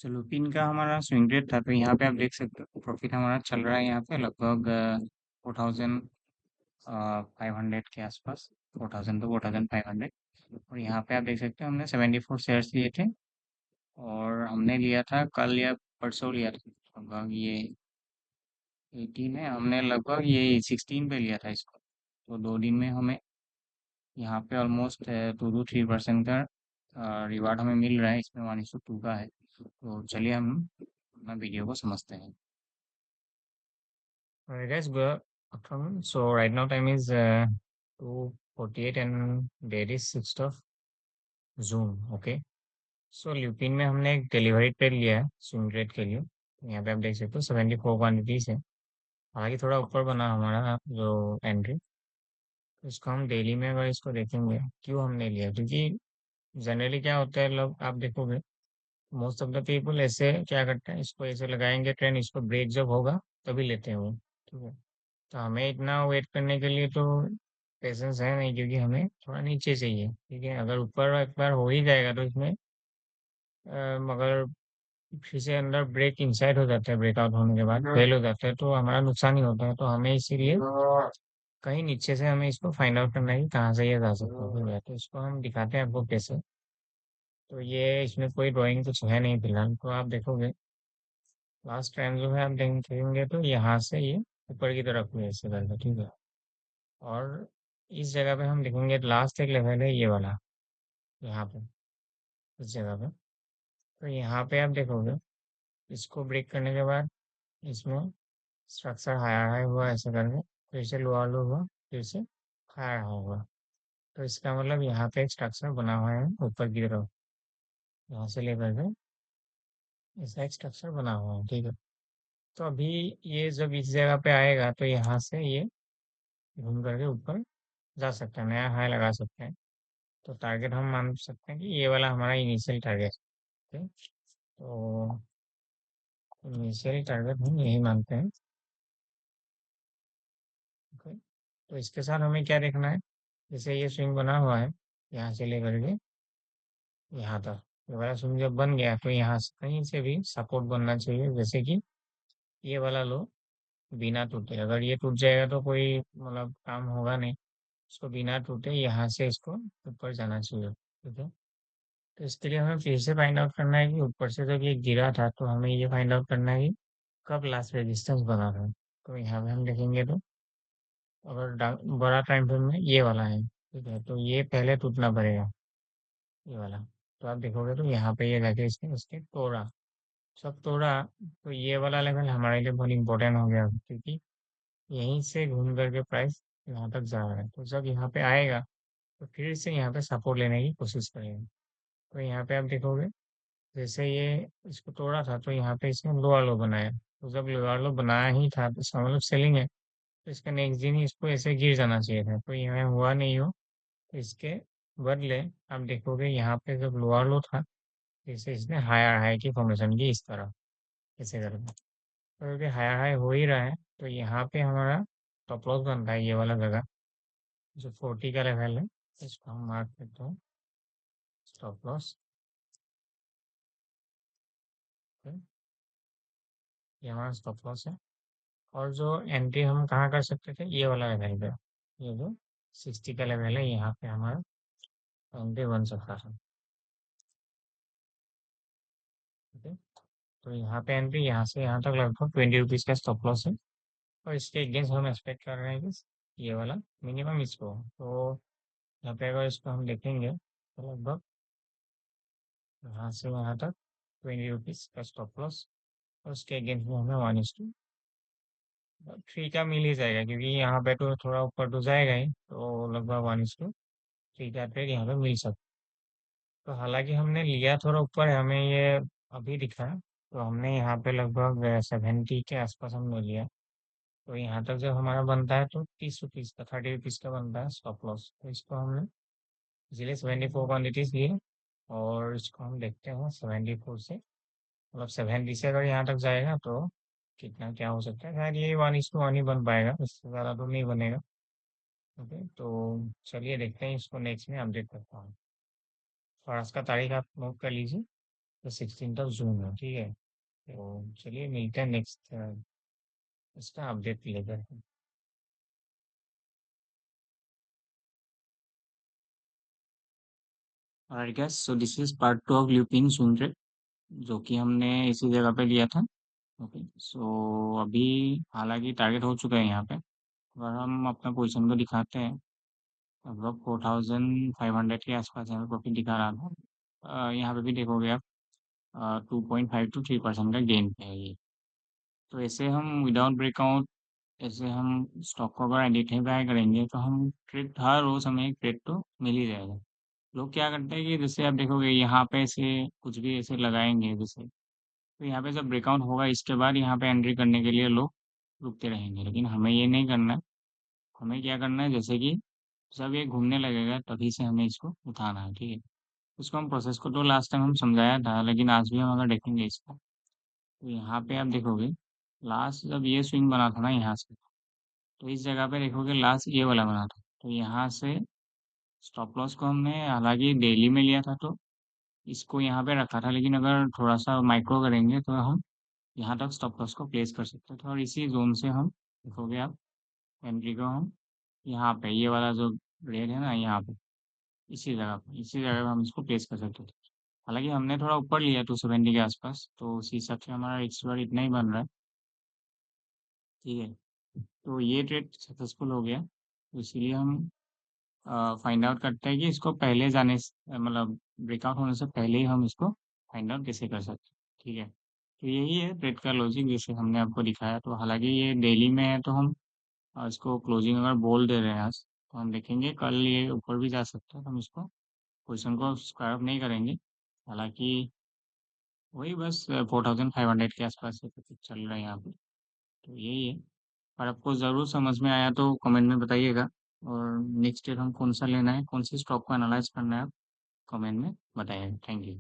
Lupin का हमारा swing rate था, तो यहाँ पे आप देख सकते हो प्रॉफिट हमारा चल रहा है यहाँ पे लगभग 4,500 के आसपास। 4,000 to 4,500। और यहाँ पे आप देख सकते हो हमने 74 शेयर्स लिए थे, और हमने लिया था कल या परसों लिया था लगभग ये 18 है, हमने लगभग ये 16 पे लिया था इसको। तो 2 दिन में हमें यहाँ पे ऑलमोस्ट 2 to 3% का रिवार्ड हमें मिल रहा है, इसमें 1:2 का है। तो चलिए हम अपना वीडियो को समझते हैं। Alright, guys, good afternoon. So right now time is 2:48 and date is 6th of June. Okay. So lupin में हमने एक डिलीवरी पे लिया है स्विंग ट्रेड के लिए। यहाँ पे आप देख सकते हो 74 क्वांटिटीज है। हालांकि थोड़ा ऊपर बना हमारा जो एंट्री। तो इसको हम डेली में अगर इसको देखेंगे क्यों हमने लिया, क्योंकि जनरली क्या होता है, लोग आप देखोगे मोस्ट ऑफ द पीपल ऐसे क्या करते हैं, इसको ऐसे लगाएंगे ट्रेंड, इसको ब्रेक जब होगा तभी लेते हैं वो। ठीक है। तो हमें इतना वेट करने के लिए तो पेशेंस है नहीं, क्योंकि हमें थोड़ा नीचे चाहिए। ठीक है। अगर ऊपर एक बार हो ही जाएगा तो इसमें मगर फिर से अंदर ब्रेक इनसाइड हो जाता है, ब्रेकआउट होने के बाद फेल हो जाता है तो हमारा नुकसान ही होता है। तो हमें इसीलिए कहीं नीचे से हमें इसको फाइंड आउट करना है कि कहाँ से ये जा सकता है। ठीक है, तो इसको हम दिखाते हैं आपको कैसे। तो ये इसमें कोई ड्राइंग कुछ है नहीं फिलहाल, तो आप देखोगे लास्ट टाइम जो है आप देखेंगे तो यहाँ से ये ऊपर की तरफ हुई ऐसे करके। ठीक है। और इस जगह पे हम लिखेंगे लास्ट एक लेवल है ये वाला, यहाँ पे इस जगह पे। तो यहाँ पे आप देखोगे इसको ब्रेक करने के बाद इसमें स्ट्रक्चर हायर हाई हुआ ऐसे करके, फिर से लोअर लो हुआ, फिर से हायर हाई हुआ। तो इसका मतलब यहाँ पे एक स्ट्रक्चर बना हुआ है ऊपर की तरफ, यहाँ से लेकर के ऐसा एक स्ट्रक्चर बना हुआ है। ठीक है। तो अभी ये जब इस जगह पे आएगा तो यहाँ से ये घूम करके ऊपर जा सकता है, नया हाई लगा सकते हैं। तो टारगेट हम मान सकते हैं कि ये वाला हमारा इनिशियल टारगेट है। तो इनिशियल टारगेट हम यही मानते हैं। ओके। तो इसके साथ हमें क्या देखना है, जैसे ये स्विंग बना हुआ है यहाँ से लेकर के यहाँ तक, ये वाला स्विंग जब बन गया तो यहाँ से कहीं से भी सपोर्ट बनना चाहिए, जैसे कि ये वाला लो बिना टूटे। अगर ये टूट जाएगा तो कोई मतलब काम होगा नहीं। इसको बिना टूटे यहाँ से इसको ऊपर जाना चाहिए। ठीक है। तो इसके लिए हमें फिर से फाइंड आउट करना है कि ऊपर से जब ये गिरा था तो हमें ये फाइंड आउट करना है कि कब लास्ट रेजिस्टेंस बना था। तो यहाँ पे हम देखेंगे तो अगर बड़ा टाइम फ्रेम में ये वाला है, ठीक है, तो ये पहले टूटना पड़ेगा, ये वाला। तो आप देखोगे तो यहाँ पे ये जाके इसने इसके तोड़ा, सब तोड़ा। तो ये वाला लेवल हमारे लिए बहुत इंपॉर्टेंट हो गया, क्योंकि यहीं से घूम करके प्राइस यहाँ तक जा रहा है। तो जब यहाँ पे आएगा तो फिर से यहाँ पे सपोर्ट लेने की कोशिश करेगा। तो यहाँ पे आप देखोगे जैसे ये इसको तोड़ा था तो यहाँ पे इसने लोअर लो बनाया। तो जब लोअर लो बनाया ही था तो इसका मतलब सेलिंग है। तो इसका नेक्स्ट दिन ही इसको ऐसे गिर जाना चाहिए था, तो यहाँ हुआ नहीं हो। तो इसके बदले आप देखोगे यहाँ पे जब लोअर लो था, जैसे इसने हायर हाई की फॉर्मेशन की इस तरह ऐसे करके। तो क्योंकि हायर हाई हो ही रहा है तो यहाँ पे हमारा स्टॉप लॉस बनता है ये वाला जगह, जो 40 का लेवल है। इसको हम मार्क करते हैं स्टॉप लॉस। ये हमारा स्टॉप लॉस है। और जो एंट्री हम कहाँ कर सकते थे, ये वाला लेवल पे, ये जो 60 का लेवल है, यहाँ पे हमारा एंट्री बन सकता था। ठीक है। तो यहाँ पे एंट्री यहाँ से यहाँ तक लगभग 20 रुपीज का स्टॉप लॉस है। और इसके अगेंस्ट हम एक्सपेक्ट कर रहे हैं कि ये वाला मिनिमम इसको, तो यहाँ पे अगर इसको हम देखेंगे तो लगभग यहाँ से यहाँ तक 20 रुपीज का स्टॉप लॉस। और उसके अगेंस्ट में हमें 1:3 का मिल ही जाएगा, क्योंकि यहाँ पे तो थोड़ा ऊपर तो जाएगा ही, तो लगभग 1:3 का ट्रेड यहाँ पे मिल सकता है। तो हालांकि हमने लिया थोड़ा ऊपर है, हमें ये अभी दिखा है, तो हमने यहाँ पे लगभग 70 के आसपास हमने लिया। तो यहाँ तक जब हमारा बनता है तो 30 रुपीज का, 30 रुपीज का बनता है स्टॉप लॉस। तो इसको हमने इसलिए 74 क्वान्टिटीज लिए। और इसको हम देखते हैं 74 से, मतलब 70 से अगर यहाँ तक जाएगा तो कितना क्या हो सकता है। शायद ये 1:1 ही बन पाएगा, इससे ज़्यादा तो नहीं बनेगा। ओके। तो चलिए देखते हैं, इसको नेक्स्ट में अपडेट करता हूँ। और आज का तारीख आप नोट कर लीजिए। तो 16 जून है, ठीक है। तो चलिए मिलते हैं नेक्स्ट इसका अपडेट लेकर। और guys so this is part 2 of Lupin Sunray, जो कि हमने इसी जगह पे लिया था। ओके, सो अभी हालांकि टारगेट हो चुका है यहाँ पे, अगर हम अपना पोजीशन को दिखाते हैं, लगभग 4500 के आसपास यहाँ पे प्रॉफिट दिखा रहा था। यहाँ पे भी देखोगे आप 2.5 to 3% का गेन पे है ये। तो ऐसे हम विदाउट ब्रेकआउट, ऐसे हम स्टॉक को अगर आइडेंटिफाई करेंगे तो हम ट्रेड, हर रोज हमें एक ट्रेड तो मिल ही जाएगा। लोग क्या करते हैं कि जैसे आप देखोगे यहाँ पे ऐसे कुछ भी ऐसे लगाएंगे जैसे, तो यहाँ पे जब ब्रेकआउट होगा इसके बाद यहाँ पे एंट्री करने के लिए लोग रुकते रहेंगे, लेकिन हमें ये नहीं करना है। हमें क्या करना है, जैसे कि जब ये घूमने लगेगा तभी से हमें इसको उठाना है, ठीक है। उसको हम प्रोसेस को तो लास्ट टाइम हम समझाया था, लेकिन आज भी हम अगर देखेंगे इसको, तो यहाँ पे आप देखोगे लास्ट जब ये स्विंग बना था ना यहाँ से, तो इस जगह पे देखोगे लास्ट ये वाला बना था। तो यहाँ से स्टॉप लॉस को हमने हालांकि डेली में लिया था, तो इसको यहाँ पे रखा था, लेकिन अगर थोड़ा सा माइक्रो करेंगे तो हम यहाँ तक स्टॉप लॉस को प्लेस कर सकते थे, और इसी जोन से हम देखोगे आप एंट्री को हम यहाँ पे ये वाला जो रेड है ना यहाँ पे, इसी जगह पे हम इसको प्लेस कर सकते थे। हालांकि हमने थोड़ा ऊपर लिया 270 के आसपास, तो उसी हिसाब से हमारा एक बार इतना ही बन रहा है, ठीक है। तो ये ट्रेड सक्सेसफुल हो गया, तो इसीलिए हम फाइंड आउट करते हैं कि इसको पहले जाने से, मतलब ब्रेकआउट होने से पहले ही हम इसको फाइंड आउट कैसे कर सकते हैं, ठीक है। तो यही है ट्रेड का लॉजिक जैसे हमने आपको दिखाया। तो हालांकि ये डेली में है, तो हम इसको क्लोजिंग अगर बोल दे रहे हैं आज, तो हम देखेंगे कल ये ऊपर भी जा सकता है, तो हम इसको पोजिशन को स्क्वायर अप नहीं करेंगे। हालांकि वही बस 4500 के आसपास है, तो चल रहा है यहाँ पे। तो यही है। और आपको ज़रूर समझ में आया तो कमेंट में बताइएगा, और नेक्स्ट ईयर हम कौन सा लेना है, कौन सी स्टॉक को एनालाइज करना है, आप कमेंट में बताइएगा। Thank you.